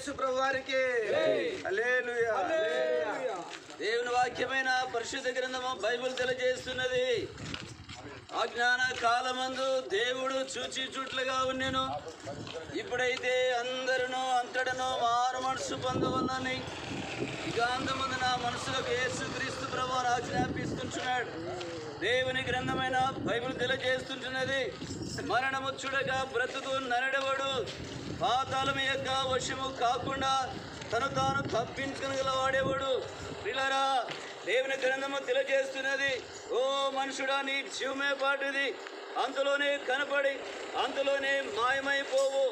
యేసు ప్రభువారికి హల్లెలూయా. దేవుని వాక్యమైన పరిశుద్ధ గ్రంథము బైబిల్ తెలియజేస్తున్నది. అజ్ఞాన కాలమందు దేవుడు చూచి చుట్లుగా ఉన్నెను, ఇప్పుడైతే అందరును అంతటను మారు మనసు పొందవలని యుగాంతమందు నా మనసులకు యేసుక్రీస్తు ప్రభువును ఆజ్ఞాపిస్తుంటున్నాడు. దేవుని గ్రంథమైన బైబిల్ తెలియజేస్తుంటున్నది. మరణము చూడగా బ్రతుకు నరడవడు, పాతాళం యొక్క వశము కాకుండా తను తాను తప్పించుకునగల వాడేవాడు. ప్రియులారా, దేవుని గ్రంథము తెలియజేస్తున్నది, ఓ మనుషుడా నీ జీవమే పాటిది, అంతలోనే కనపడి అంతలోనే మాయమైపోవు,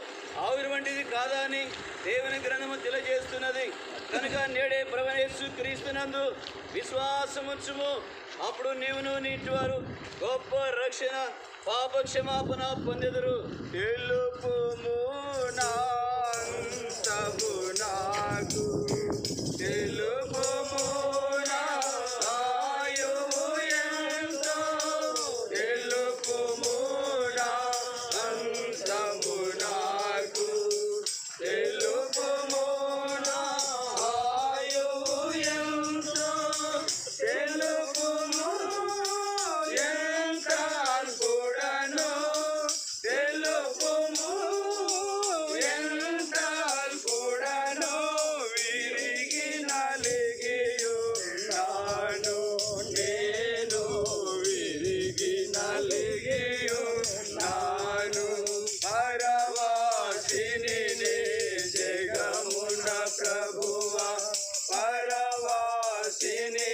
ఆవిరి వంటిది కాదా అని దేవుని గ్రంథము తెలియజేస్తున్నది. కనుక నేడే ప్రభువైన యేసుక్రీస్తునందు విశ్వాసముంచుము, అప్పుడు నీవును నీటివారు గొప్ప రక్షణ పాప క్షమాపణ పొందెదరు. తెలుపుము నాంతము నాకు, తెలుపుము నా ఆయువు ఎంతో, తెలుపుము నా అంతము నాకు, తెలుపుము నా ఆయువు ఎంతో, తెలుపుము ఎంత అల్పుడను, తెలుపుము ఎంత అల్పుడను, విరిగి నలిగియున్నాను నేను, విరిగి నలిగియున్నాను. పరవాసిని జగమున ప్రభువా, పరవాసిని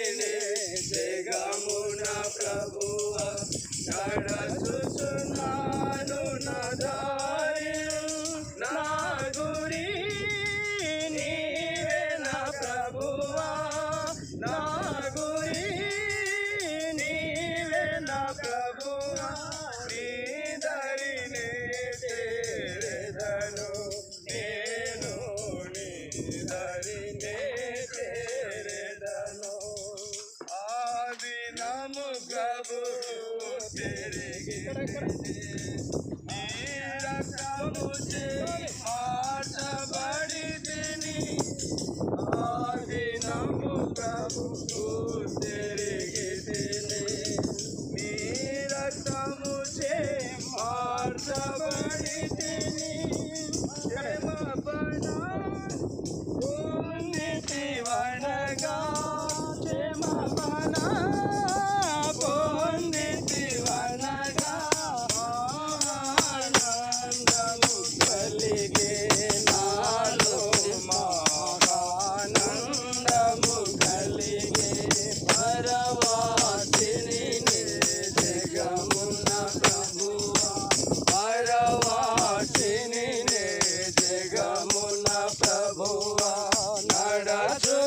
జగమున ప్రభువా, నడచుచున్నాను నా దారి, నా గురి నీవే నా ప్రభువా, నా గురి నీవే నా ప్రభువా, నీ దరినే చేరెదను నేను, నీ దరినే చేరెదను. ఆదినము ప్రభువు తిరిగి నీ రక్తముచే మార్చబడితిని, ఆదినము ప్రభువు తిరిగితిని, నీ రక్తముచే మార్చబడితిని, క్షమాపణ పొందితివనగా, క్షమాపణ పొందితివనగా, ఆనందము కలిగే నాలో, మహానందము కలిగే. పరవాసిని జగమున ప్రభువా, పరవాసిని జగమున ప్రభువా, నడచు